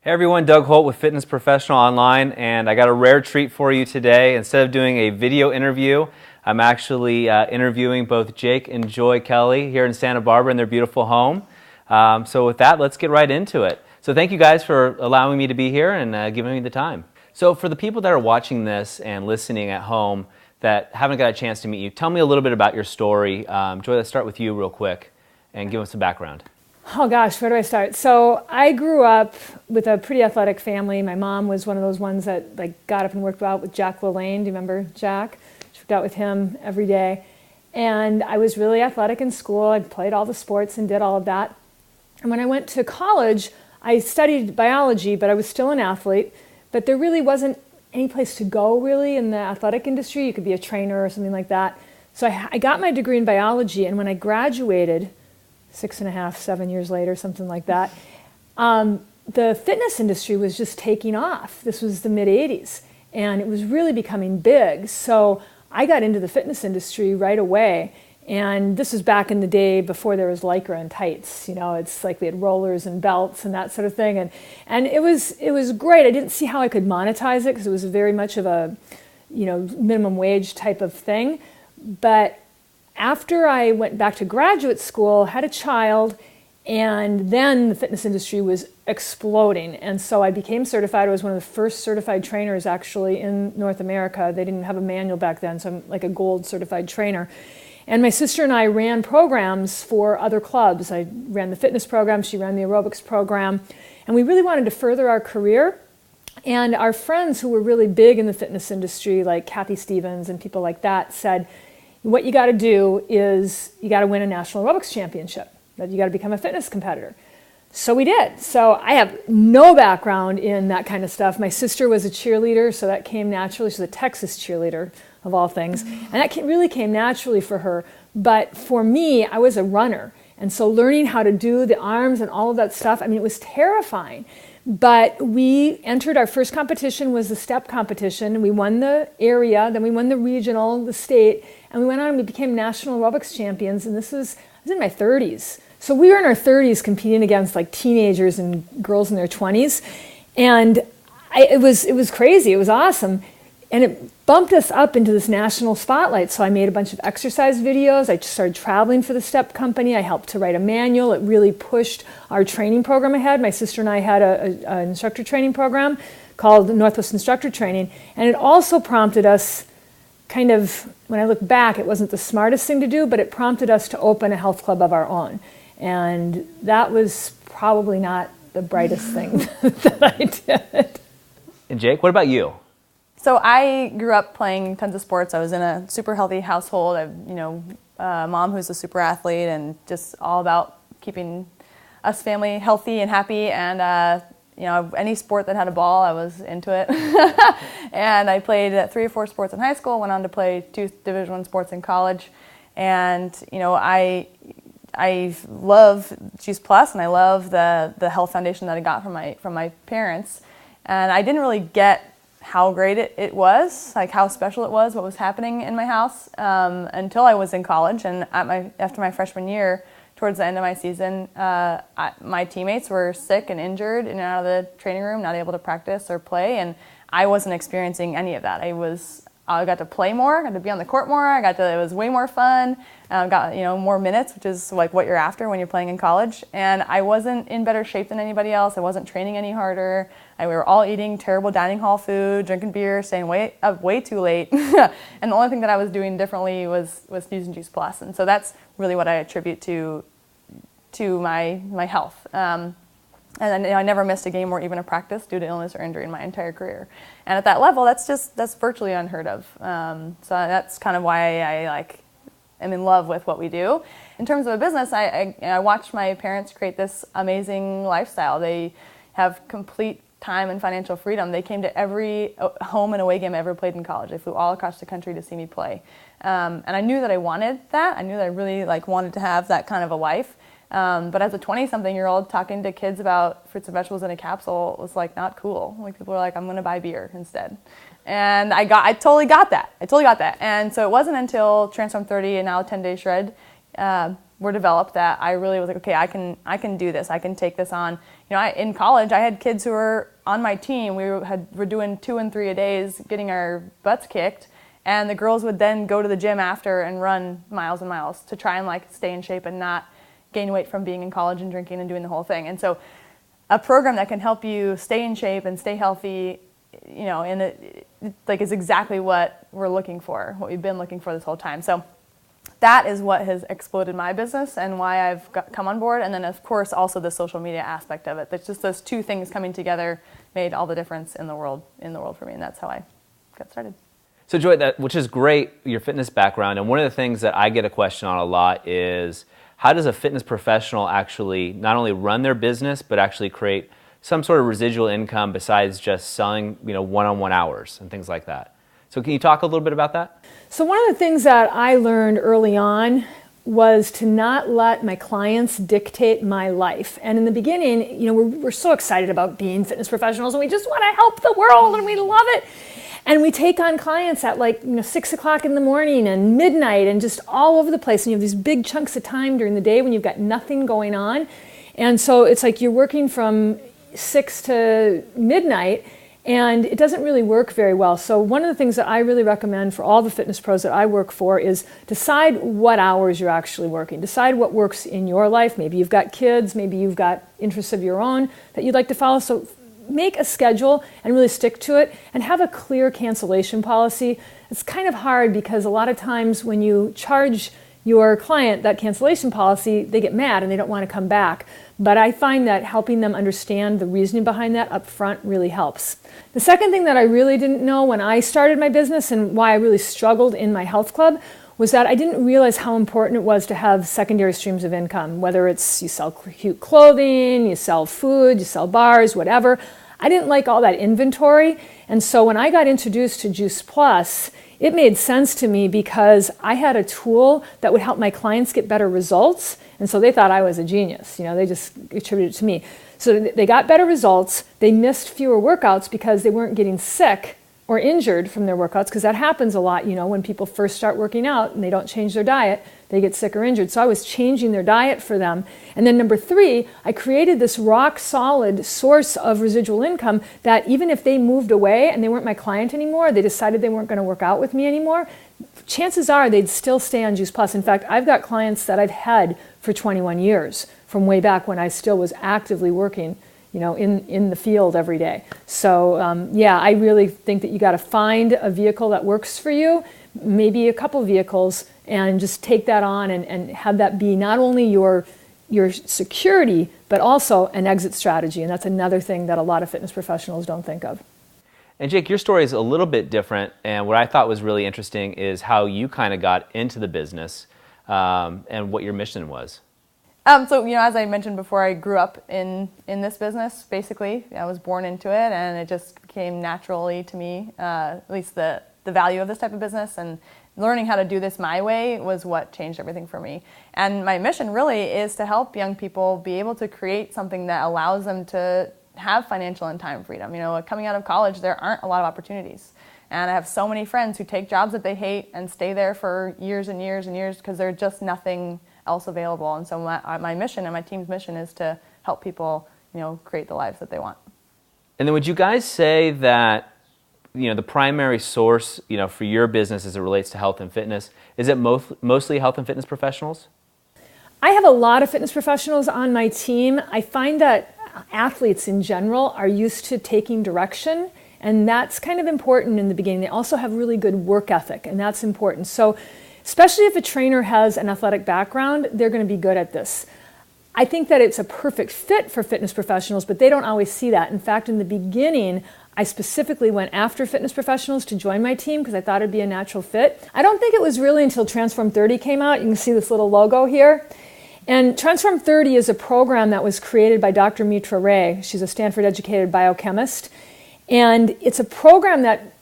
Hey everyone, Doug Holt with Fitness Professional Online, and I got a rare treat for you today. Instead of doing a video interview, I'm actually interviewing both Jake and Joy Kelly here in Santa Barbara in their beautiful home. So with that, let's get right into it. So thank you guys for allowing me to be here and giving me the time. So for the people that are watching this and listening at home that haven't got a chance to meet you, tell me a little bit about your story. Joy, let's start with you real quick and give us some background. Oh gosh, where do I start? So I grew up with a pretty athletic family. My mom was one of those ones that got up and worked out with Jack LaLanne. Do you remember Jack? She worked out with him every day. And I was really athletic in school. I played all the sports and did all of that. And when I went to college, I studied biology, but I was still an athlete. But there really wasn't any place to go really in the athletic industry. You could be a trainer or something like that. So I got my degree in biology, and when I graduated, 6.5, 7 years later, something like that, the fitness industry was just taking off. This was the mid-'80s, and it was really becoming big. So I got into the fitness industry right away, and this was back in the day before there was Lycra and tights. You know, it's like we had rollers and belts and that sort of thing, and it was great. I didn't see how I could monetize it because it was very much of a, minimum wage type of thing, but after I went back to graduate school, had a child, and then the fitness industry was exploding. And so I became certified. I was one of the first certified trainers actually in North America. They didn't have a manual back then, so I'm like a gold certified trainer. And my sister and I ran programs for other clubs. I ran the fitness program, she ran the aerobics program, and we really wanted to further our career. And our friends who were really big in the fitness industry, like Kathy Stevens and people like that, said, what you got to do is you got to win a National Aerobics championship. That you got to become a fitness competitor. So we did. So I have no background in that kind of stuff. My sister was a cheerleader, so that came naturally. She's a Texas cheerleader, of all things. And that really came naturally for her. But for me, I was a runner. And so learning how to do the arms and all of that stuff, it was terrifying. But we entered, our first competition was the step competition. We won the area, then we won the regional, the state, and we went on and we became national aerobics champions. And I was in my 30s. So we were in our 30s competing against like teenagers and girls in their 20s. And it was crazy. It was awesome. And it bumped us up into this national spotlight. So I made a bunch of exercise videos. I just started traveling for the step company. I helped to write a manual. It really pushed our training program ahead. My sister and I had an instructor training program called Northwest Instructor Training. And it also prompted us kind of, when I look back, it wasn't the smartest thing to do, but it prompted us to open a health club of our own. And that was probably not the brightest thing that I did. And Jake, what about you? So I grew up playing tons of sports. I was in a super healthy household. I have, a mom who's a super athlete and just all about keeping us family healthy and happy. And, any sport that had a ball, I was into it. And I played 3 or 4 sports in high school, went on to play 2 Division I sports in college. And, I love Juice Plus, and I love the health foundation that I got from my parents. And I didn't really get how great it was, like how special it was, what was happening in my house, until I was in college. And after my freshman year, towards the end of my season, my teammates were sick and injured in and out of the training room, not able to practice or play, and I wasn't experiencing any of that. I got to play more, got to be on the court more, it was way more fun, got more minutes, which is like what you're after when you're playing in college. And I wasn't in better shape than anybody else. I wasn't training any harder. We were all eating terrible dining hall food, drinking beer, staying up way too late. And the only thing that I was doing differently was using Juice Plus. And so that's really what I attribute to my health. And I never missed a game or even a practice due to illness or injury in my entire career. And at that level, that's virtually unheard of. So that's kind of why I am in love with what we do. In terms of a business, I watched my parents create this amazing lifestyle. They have complete time and financial freedom. They came to every home and away game I ever played in college. They flew all across the country to see me play. And I knew that I wanted that. I knew that I really wanted to have that kind of a life. But as a 20-something-year-old, talking to kids about fruits and vegetables in a capsule was not cool. People were like, I'm going to buy beer instead. And I totally got that. And so it wasn't until Transform 30 and now 10-Day Shred were developed that I really was like, okay, I can do this. I can take this on. In college, I had kids who were on my team. We were doing 2 and 3 a days, getting our butts kicked, and the girls would then go to the gym after and run miles and miles to try and stay in shape and not gain weight from being in college and drinking and doing the whole thing. And so, a program that can help you stay in shape and stay healthy, and it is exactly what we're looking for, what we've been looking for this whole time. So that is what has exploded my business and why I've come on board. And then, of course, also the social media aspect of it. That's just those two things coming together made all the difference in the world for me. And that's how I got started. So Joy, which is great, your fitness background. And one of the things that I get a question on a lot is, how does a fitness professional actually not only run their business, but actually create some sort of residual income besides just selling, one-on-one hours and things like that? So can you talk a little bit about that? So one of the things that I learned early on was to not let my clients dictate my life. And in the beginning, we're so excited about being fitness professionals and we just want to help the world and we love it. And we take on clients at 6 o'clock in the morning and midnight and just all over the place. And you have these big chunks of time during the day when you've got nothing going on. And so it's like you're working from 6 to midnight, and it doesn't really work very well. So one of the things that I really recommend for all the fitness pros that I work for is decide what hours you're actually working. Decide what works in your life. Maybe you've got kids, maybe you've got interests of your own that you'd like to follow. So make a schedule and really stick to it and have a clear cancellation policy. It's kind of hard because a lot of times when you charge your client that cancellation policy, they get mad and they don't want to come back. But I find that helping them understand the reasoning behind that up front really helps. The second thing that I really didn't know when I started my business and why I really struggled in my health club was that I didn't realize how important it was to have secondary streams of income, whether it's you sell cute clothing, you sell food, you sell bars, whatever. I didn't like all that inventory. And so when I got introduced to Juice Plus, it made sense to me because I had a tool that would help my clients get better results. And so they thought I was a genius. They just attributed it to me. So they got better results. They missed fewer workouts because they weren't getting sick or injured from their workouts, because that happens a lot, when people first start working out and they don't change their diet, they get sick or injured. So I was changing their diet for them. And then number 3, I created this rock solid source of residual income that even if they moved away and they weren't my client anymore, they decided they weren't going to work out with me anymore, chances are they'd still stay on Juice Plus. In fact, I've got clients that I've had for 21 years from way back when I still was actively working in the field every day. So I really think that you got to find a vehicle that works for you, maybe a couple vehicles, and just take that on and have that be not only your security, but also an exit strategy. And that's another thing that a lot of fitness professionals don't think of. And Jake, your story is a little bit different, and what I thought was really interesting is how you kind of got into the business and what your mission was. So, as I mentioned before, I grew up in this business, basically. I was born into it, and it just came naturally to me, at least the value of this type of business. And learning how to do this my way was what changed everything for me. And my mission really is to help young people be able to create something that allows them to have financial and time freedom. Coming out of college, there aren't a lot of opportunities. And I have so many friends who take jobs that they hate and stay there for years and years and years because there's just nothing else available. And so my mission and my team's mission is to help people, create the lives that they want. And then would you guys say that, the primary source, for your business as it relates to health and fitness, is it mostly health and fitness professionals? I have a lot of fitness professionals on my team. I find that athletes in general are used to taking direction, and that's kind of important in the beginning. They also have really good work ethic, and that's important. So especially if a trainer has an athletic background, they're going to be good at this. I think that it's a perfect fit for fitness professionals, but they don't always see that. In fact, in the beginning, I specifically went after fitness professionals to join my team because I thought it'd be a natural fit. I don't think it was really until Transform 30 came out. You can see this little logo here. And Transform 30 is a program that was created by Dr. Mitra Ray. She's a Stanford-educated biochemist. And it's a program that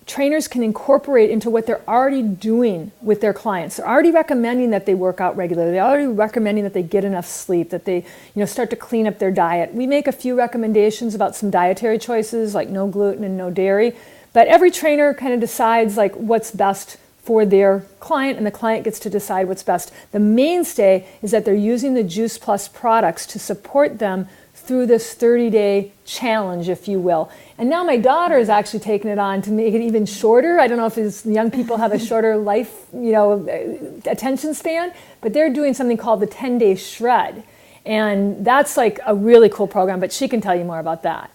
trainers can incorporate into what they're already doing with their clients. They're already recommending that they work out regularly. They're already recommending that they get enough sleep, that they start to clean up their diet. We make a few recommendations about some dietary choices like no gluten and no dairy, but every trainer kind of decides what's best for their client, and the client gets to decide what's best. The mainstay is that they're using the Juice Plus products to support them through this 30-day challenge, if you will. And now my daughter is actually taking it on to make it even shorter. I don't know if his young people have a shorter life, attention span, but they're doing something called the 10-day shred. And that's like a really cool program, but she can tell you more about that.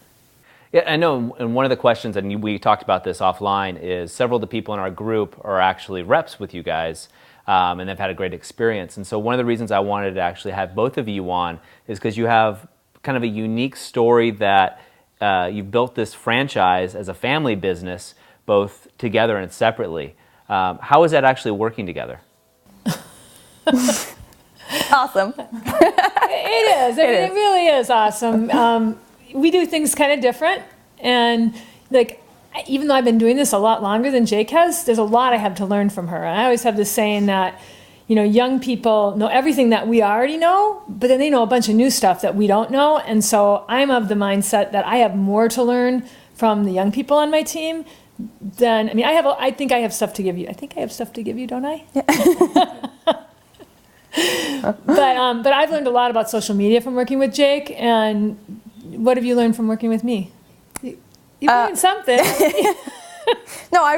Yeah, I know, and one of the questions, and we talked about this offline, is several of the people in our group are actually reps with you guys, and they've had a great experience. And so one of the reasons I wanted to actually have both of you on is because you have kind of a unique story that you've built this franchise as a family business, both together and separately. How is that actually working together? Awesome. It is. It really is awesome. We do things kind of different, and even though I've been doing this a lot longer than Jake has, there's a lot I have to learn from her. And I always have this saying that, young people know everything that we already know, but then they know a bunch of new stuff that we don't know. And so I'm of the mindset that I have more to learn from the young people on my team than, I think I have stuff to give you. I think I have stuff to give you, don't I? Yeah. But I've learned a lot about social media from working with Jake. And what have you learned from working with me? You learned something. No, I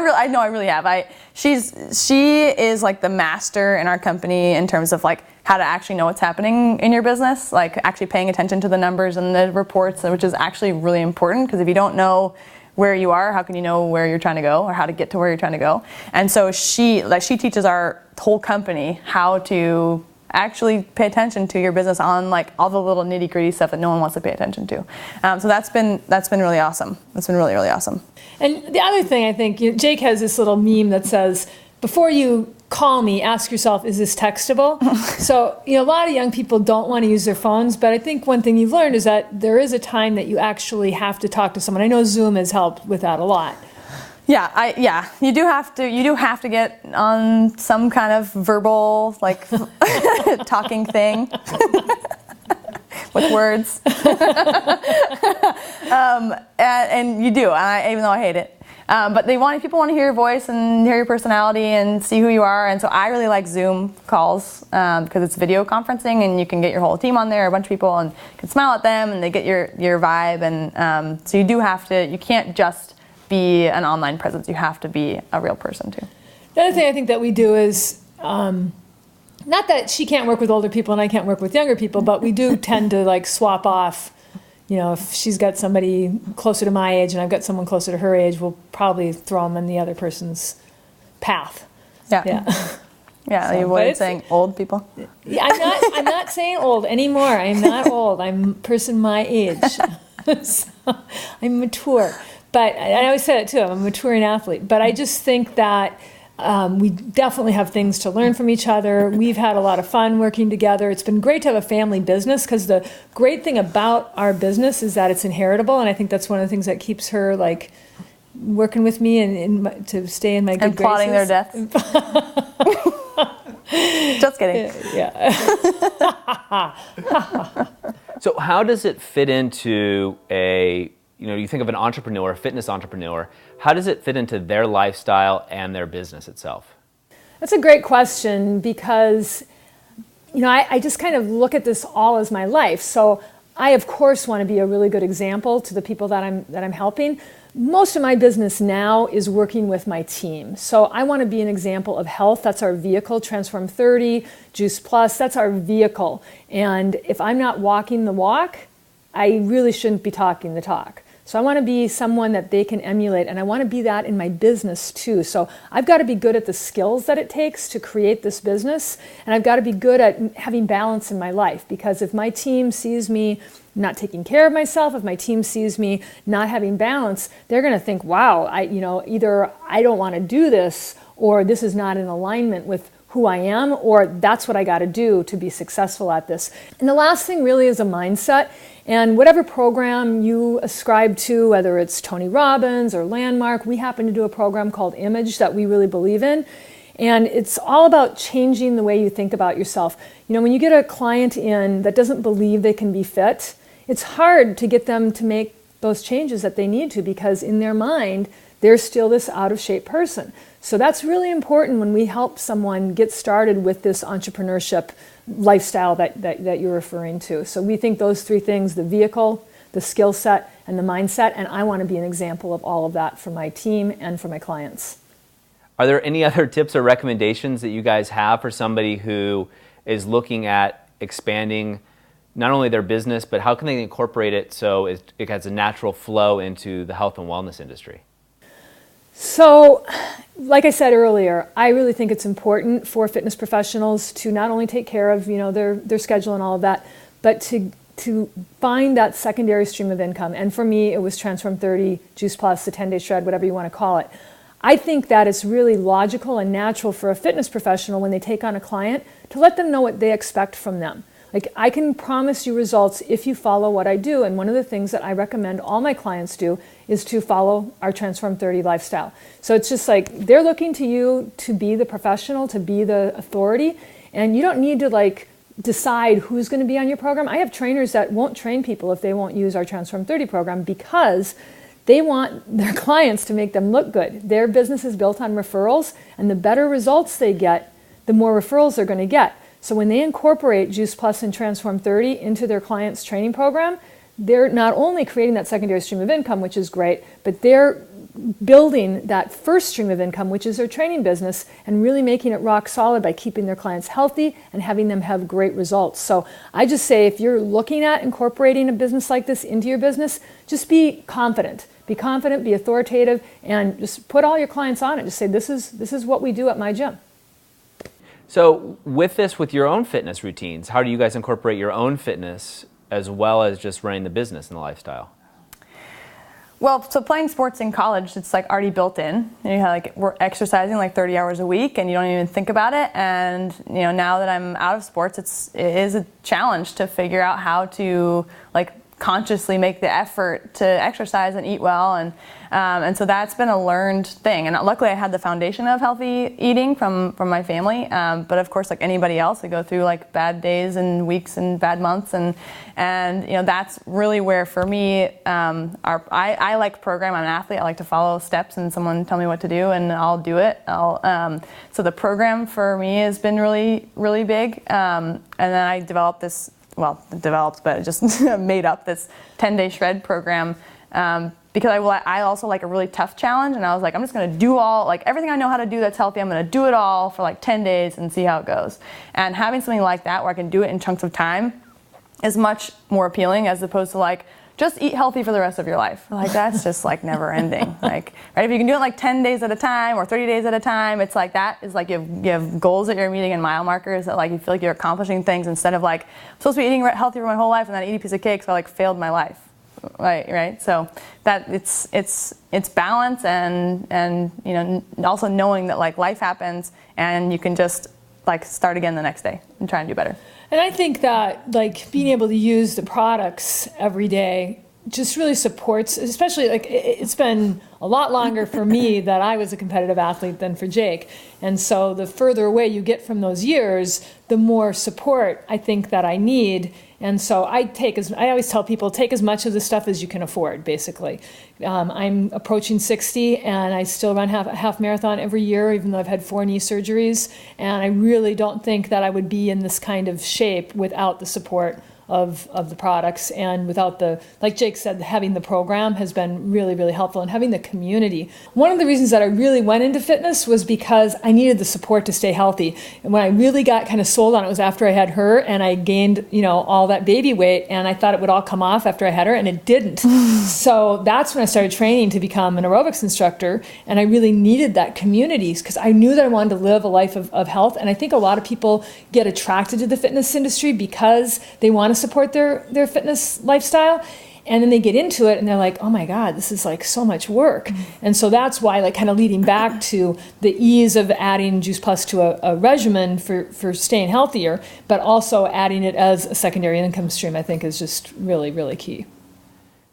really have. She is like the master in our company in terms of like how to actually know what's happening in your business, like actually paying attention to the numbers and the reports, which is actually really important, because if you don't know where you are, how can you know where you're trying to go or how to get to where you're trying to go? And so she teaches our whole company how to actually pay attention to your business on like all the little nitty gritty stuff that no one wants to pay attention to. So that's been really awesome. That's been really, really awesome. And the other thing, I think, Jake has this little meme that says, before you call me, ask yourself, is this textable? So, a lot of young people don't want to use their phones, but I think one thing you've learned is that there is a time that you actually have to talk to someone. I know Zoom has helped with that a lot. Yeah, you do have to get on some kind of verbal, like, talking thing with words. And you do, even though I hate it. But people want to hear your voice and hear your personality and see who you are. And so I really like Zoom calls because it's video conferencing, and you can get your whole team on there, a bunch of people, and you can smile at them, and they get your vibe. And so you can't just be an online presence. You have to be a real person too. The other thing I think that we do is, not that she can't work with older people and I can't work with younger people, but we do tend to like swap off. If she's got somebody closer to my age and I've got someone closer to her age, we'll probably throw them in the other person's path. Yeah. You avoid saying old people. Yeah, I'm not saying old anymore. I'm not old. I'm a person my age. So, I'm mature. But I always say it too, I'm a maturing athlete. But I just think that we definitely have things to learn from each other. We've had a lot of fun working together. It's been great to have a family business, because the great thing about our business is that it's inheritable. And I think that's one of the things that keeps her like working with me and to stay in my good graces. And plotting their deaths. Just kidding. Yeah. So how does it fit into you think of an entrepreneur, a fitness entrepreneur, how does it fit into their lifestyle and their business itself? That's a great question, because, I just kind of look at this all as my life. So I, of course, want to be a really good example to the people that I'm helping. Most of my business now is working with my team. So I want to be an example of health. That's our vehicle. Transform 30, Juice Plus, that's our vehicle. And if I'm not walking the walk, I really shouldn't be talking the talk. So I want to be someone that they can emulate, and I want to be that in my business too. So I've got to be good at the skills that it takes to create this business, and I've got to be good at having balance in my life, because if my team sees me not taking care of myself, if my team sees me not having balance, they're going to think, wow, either I don't want to do this, or this is not in alignment with who I am, or that's what I got to do to be successful at this. And the last thing really is a mindset. And whatever program you ascribe to, whether it's Tony Robbins or Landmark, we happen to do a program called Image that we really believe in. And it's all about changing the way you think about yourself. When you get a client in that doesn't believe they can be fit, it's hard to get them to make those changes that they need to, because in their mind, they're still this out of shape person. So that's really important when we help someone get started with this entrepreneurship lifestyle that you're referring to. So we think those three things, the vehicle, the skill set, and the mindset, and I want to be an example of all of that for my team and for my clients. Are there any other tips or recommendations that you guys have for somebody who is looking at expanding not only their business, but how can they incorporate it so it has a natural flow into the health and wellness industry? So, like I said earlier, I really think it's important for fitness professionals to not only take care of, their schedule and all of that, but to find that secondary stream of income. And for me, it was Transform 30, Juice Plus, the 10-day shred, whatever you want to call it. I think that it's really logical and natural for a fitness professional when they take on a client to let them know what they expect from them. Like, I can promise you results if you follow what I do. And one of the things that I recommend all my clients do is to follow our Transform 30 lifestyle. So it's just like they're looking to you to be the professional, to be the authority. And you don't need to decide who's going to be on your program. I have trainers that won't train people if they won't use our Transform 30 program because they want their clients to make them look good. Their business is built on referrals, and the better results they get, the more referrals they're going to get. So when they incorporate Juice Plus and Transform 30 into their client's training program, they're not only creating that secondary stream of income, which is great, but they're building that first stream of income, which is their training business, and really making it rock solid by keeping their clients healthy and having them have great results. So I just say, if you're looking at incorporating a business like this into your business, just be confident. Be confident, be authoritative, and just put all your clients on it. Just say, this is what we do at my gym. So with your own fitness routines, how do you guys incorporate your own fitness as well as just running the business and the lifestyle? Well, so playing sports in college, it's already built in. We're exercising 30 hours a week, and you don't even think about it. And now that I'm out of sports, it is a challenge to figure out how to consciously make the effort to exercise and eat well, and so that's been a learned thing. And luckily, I had the foundation of healthy eating from my family. But of course, like anybody else, I go through bad days and weeks and bad months, and that's really where for me, I like program. I'm an athlete. I like to follow steps, and someone tell me what to do, and I'll do it. So the program for me has been really, really big. And then I developed this. Well, but just made up this 10-day shred program because I also like a really tough challenge, and I was like, I'm just going to do everything I know how to do that's healthy. I'm going to do it all for 10 days and see how it goes. And having something like that where I can do it in chunks of time is much more appealing as opposed to just eat healthy for the rest of your life. That's just never ending. Right? If you can do it 10 days at a time or 30 days at a time, it's that is you have goals that you're meeting and mile markers that you feel you're accomplishing things instead of I'm supposed to be eating healthy for my whole life and then I eat a piece of cake, so I failed my life. Right? So that it's balance and also knowing that life happens and you can just start again the next day and try and do better. And I think that being able to use the products every day just really supports, especially it's been a lot longer for me that I was a competitive athlete than for Jake. And so the further away you get from those years, the more support I think that I need. And so I always tell people, take as much of the stuff as you can afford, basically. I'm approaching 60, and I still run a half marathon every year, even though I've had 4 knee surgeries. And I really don't think that I would be in this kind of shape without the support of the products, and without like Jake said, having the program has been really, really helpful, and having the community. One of the reasons that I really went into fitness was because I needed the support to stay healthy. And when I really got kind of sold on it was after I had her, and I gained, all that baby weight, and I thought it would all come off after I had her, and it didn't. So that's when I started training to become an aerobics instructor, and I really needed that community because I knew that I wanted to live a life of health. And I think a lot of people get attracted to the fitness industry because they want to support their fitness lifestyle, and then they get into it and they're like, oh my God, this is so much work. And so that's why kind of leading back to the ease of adding Juice Plus to a regimen for staying healthier, but also adding it as a secondary income stream, I think is just really, really key.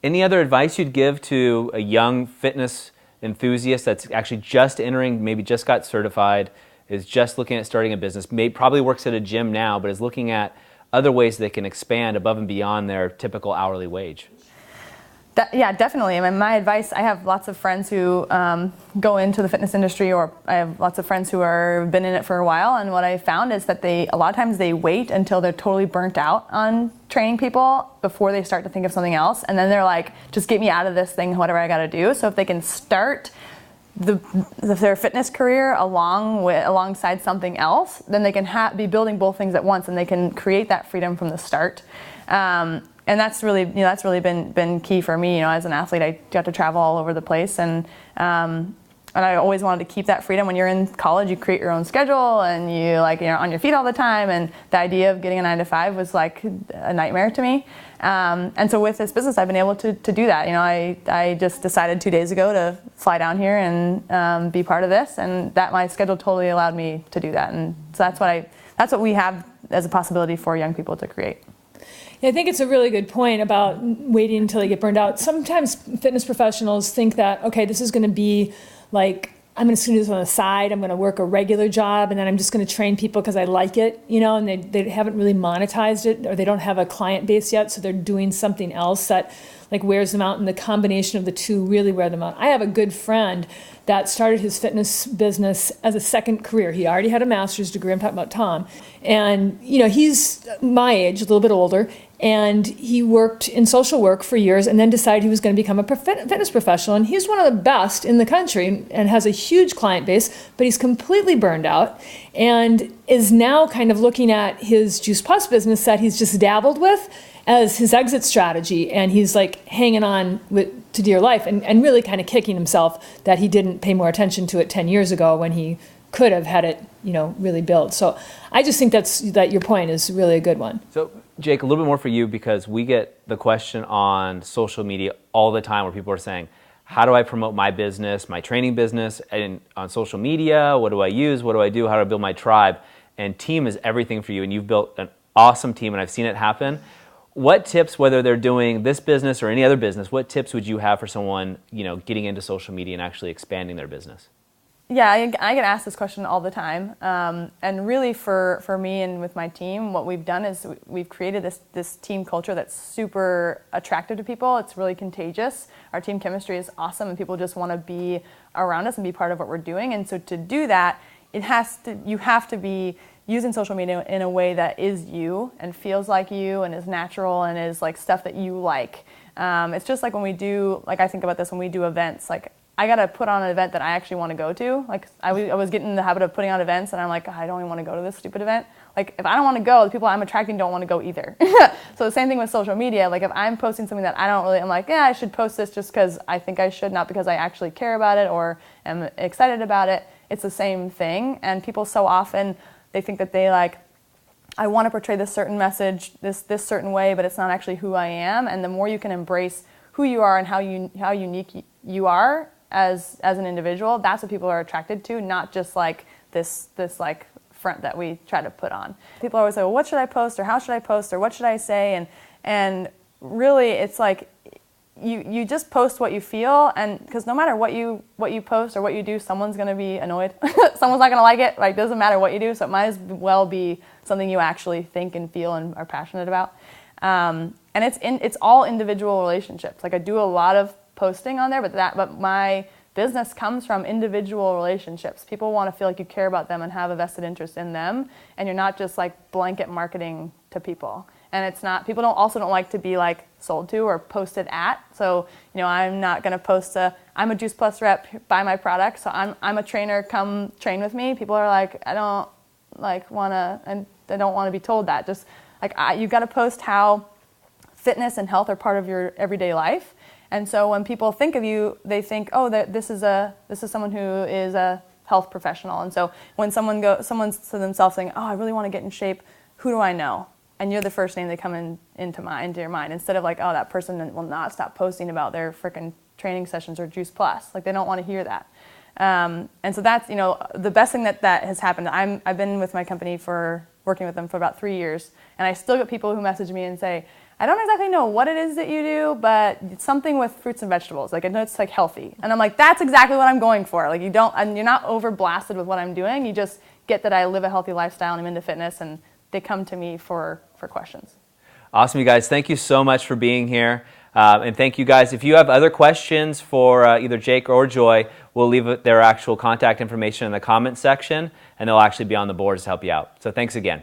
Any other advice you'd give to a young fitness enthusiast that's actually just entering, maybe just got certified, is just looking at starting a business, probably works at a gym now, but is looking at other ways they can expand above and beyond their typical hourly wage? Yeah, definitely. I mean, my advice, I have lots of friends who go into the fitness industry, or I have lots of friends who are been in it for a while, and what I found is that a lot of times they wait until they're totally burnt out on training people before they start to think of something else, and then they're like, just get me out of this thing, whatever I got to do. So if they can start their fitness career alongside something else, then they can be building both things at once, and they can create that freedom from the start. And that's really, been key for me. As an athlete, I got to travel all over the place, and I always wanted to keep that freedom. When you're in college, you create your own schedule, and you're on your feet all the time. And the idea of getting a 9-to-5 was like a nightmare to me. And so with this business, I've been able to do that. I just decided 2 days ago to fly down here and be part of this, and that my schedule totally allowed me to do that. And so that's what we have as a possibility for young people to create. I think it's a really good point about waiting until they get burned out. Sometimes fitness professionals think that, okay, this is going to be like, I'm just going to do this on the side. I'm going to work a regular job, and then I'm just going to train people because I like it, and they haven't really monetized it, or they don't have a client base yet, so they're doing something else that like wears them out, and the combination of the two really wear them out. I have a good friend that started his fitness business as a second career. He already had a master's degree. I'm talking about Tom. And, he's my age, a little bit older, and he worked in social work for years and then decided he was going to become a fitness professional. And he's one of the best in the country and has a huge client base, but he's completely burned out and is now kind of looking at his Juice Plus business that he's just dabbled with as his exit strategy. And he's like hanging on to dear life and really kind of kicking himself that he didn't pay more attention to it 10 years ago when he could have had it, really built. So I just think that your point is really a good one. So Jake, a little bit more for you, because we get the question on social media all the time where people are saying, how do I promote my business, my training business on social media? What do I use? What do I do? How do I build my tribe? And team is everything for you. And you've built an awesome team, and I've seen it happen. What tips, whether they're doing this business or any other business, what tips would you have for someone, getting into social media and actually expanding their business? Yeah, I get asked this question all the time. And really for me and with my team, what we've done is we've created this team culture that's super attractive to people. It's really contagious. Our team chemistry is awesome, and people just want to be around us and be part of what we're doing. And so to do that, you have to be using social media in a way that is you and feels like you and is natural and is like stuff that you like. It's just like when we do, like I think about this when we do events, like I got to put on an event that I actually want to go to. Like I was getting in the habit of putting on events, and I'm like, I don't even want to go to this stupid event. Like if I don't want to go, the people I'm attracting don't want to go either. So the same thing with social media. Like if I'm posting something that I'm like, yeah, I should post this just because I think I should, not because I actually care about it or am excited about it. It's the same thing. And people so often, they think that I want to portray this certain message this certain way, but it's not actually who I am. And the more you can embrace who you are and how unique you are as an individual, that's what people are attracted to, not just like this like front that we try to put on. People always say, well, what should I post, or how should I post, or what should I say? And really it's like you just post what you feel, and because no matter what you post or what you do, someone's going to be annoyed. Someone's not going to like it. Like, doesn't matter what you do, so it might as well be something you actually think and feel and are passionate about. And it's all individual relationships. Like I do a lot of posting on there, but my business comes from individual relationships. People want to feel like you care about them and have a vested interest in them, and you're not just like blanket marketing to people. And it's not, people don't like to be like sold to or posted at. So, I'm not going to post I'm a Juice Plus rep, buy my product. So I'm a trainer, come train with me. People are like, I don't want to be told that. Just like, you got to post how fitness and health are part of your everyday life. And so when people think of you, they think, oh, this is someone who is a health professional. And so when someone's to themselves saying, oh, I really want to get in shape, who do I know? And you're the first name that come into your mind, instead of like, oh, that person will not stop posting about their freaking training sessions or Juice Plus. Like they don't want to hear that. And so that's, the best thing that has happened. I've been with my company working with them for about 3 years, and I still get people who message me and say, I don't exactly know what it is that you do, but it's something with fruits and vegetables. Like I know it's like healthy. And I'm like, that's exactly what I'm going for. Like you're not over blasted with what I'm doing. You just get that I live a healthy lifestyle and I'm into fitness, and they come to me for questions. Awesome, you guys. Thank you so much for being here. And thank you guys. If you have other questions for either Jake or Joy, we'll leave their actual contact information in the comments section, and they'll actually be on the boards to help you out. So thanks again.